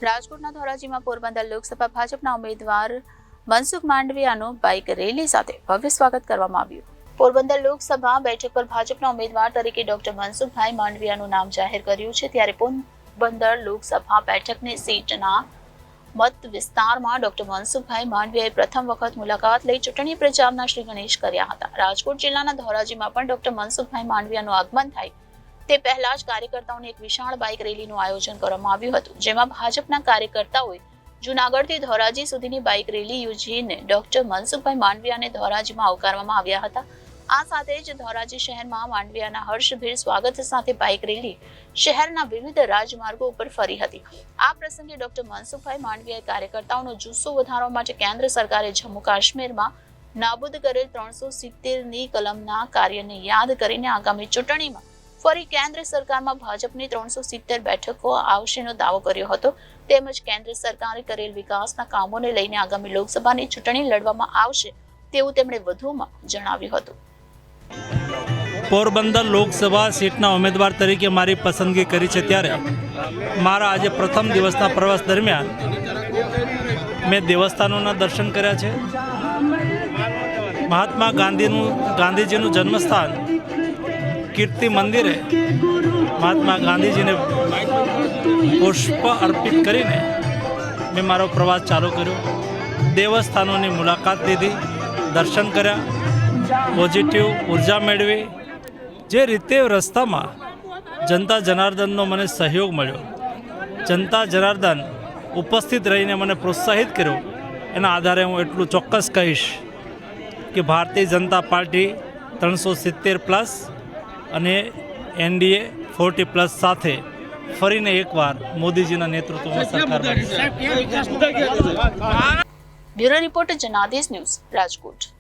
રાજકોટના ધોરાજીમાં પોરબંદર લોકસભા ભાજપના ઉમેદવાર મનસુખ માંડવિયાનું બાઇક રેલી સાથે ભવ્ય સ્વાગત કરવામાં આવ્યું। પોરબંદર લોકસભા બેઠક પર ભાજપના ઉમેદવાર તરીકે ડોક્ટર મનસુખભાઈ માંડવિયાનું નામ જાહેર કર્યું છે। ત્યારે પોરબંદર લોકસભા બેઠકની સીટના મત વિસ્તારમાં ડોક્ટર મનસુખભાઈ માંડવિયાએ પ્રથમ વખત મુલાકાત લઈ ચૂંટણી પ્રચારના શ્રી ગણેશ કર્યા હતા। રાજકોટ જિલ્લાના ધોરાજીમાં પણ ડોક્ટર મનસુખભાઈ માંડવિયાનું આગમન થાય તે પહેલા જ કાર્યકર્તાઓની એક વિશાળ બાઇક રેલીનું આયોજન કરવામાં આવ્યું હતું, જેમાં ભાજપના કાર્યકર્તાઓએ જૂનાગઢથી ધોરાજી સુધીની બાઇક રેલી યોજીને ડોક્ટર મનસુખભાઈ માંડવિયાને ધોરાજીમાં આવકારવામાં આવ્યા હતા। આ સાથે જ ધોરાજી શહેરમાં માંડવિયાના હર્ષભેર સ્વાગત સાથે બાઇક રેલી શહેરના વિવિધ રાજમાર્ગો ઉપર ફરી હતી। આ પ્રસંગે ડોક્ટર મનસુખભાઈ માંડવિયાએ કાર્યકર્તાઓનો જુસ્સો વધારવા માટે કેન્દ્ર સરકારે જમ્મુ કાશ્મીરમાં નાબૂદ કરેલ 370ની કલમના કાર્યને યાદ કરીને આગામી ચૂંટણીમાં ફરી કેન્દ્ર સરકારમાં ભાજપની 370 બેઠકો આવશેનો દાવો કર્યો હતો। તેમજ કેન્દ્ર સરકારે કરેલ વિકાસના કામોને લઈને આગામી લોકસભાની ચૂંટણી લડવામાં આવશે તેવું તેમણે વધુમાં જણાવ્યું હતું। પોરબંદર લોકસભા સીટના ઉમેદવાર તરીકે મારી પસંદગી કરી છે, ત્યારે મારા આજે પ્રથમ દિવસના પ્રવાસ દરમિયાન મેં દેવસ્થાનોના દર્શન કર્યા છે। મહાત્મા ગાંધીજીનું જન્મસ્થાન કીર્તિ મંદિરે મહાત્મા ગાંધીજીને પુષ્પ અર્પિત કરીને મેં મારો પ્રવાસ ચાલુ કર્યો। દેવસ્થાનોની મુલાકાત લીધી, દર્શન કર્યા, પોઝિટિવ ઉર્જા મેળવી। જે રીતે રસ્તામાં જનતા જનાર્દનનો મને સહયોગ મળ્યો, જનતા જનાર્દન ઉપસ્થિત રહીને મને પ્રોત્સાહિત કર્યો, એના આધારે હું એટલું ચોક્કસ કહીશ કે ભારતીય જનતા પાર્ટી 370+ અને NDA 40+ સાથે ફરીને એકવાર મોદીજીના નેતૃત્વમાં સરકાર બનશે। Bureau report Janadesh news, Rajkot.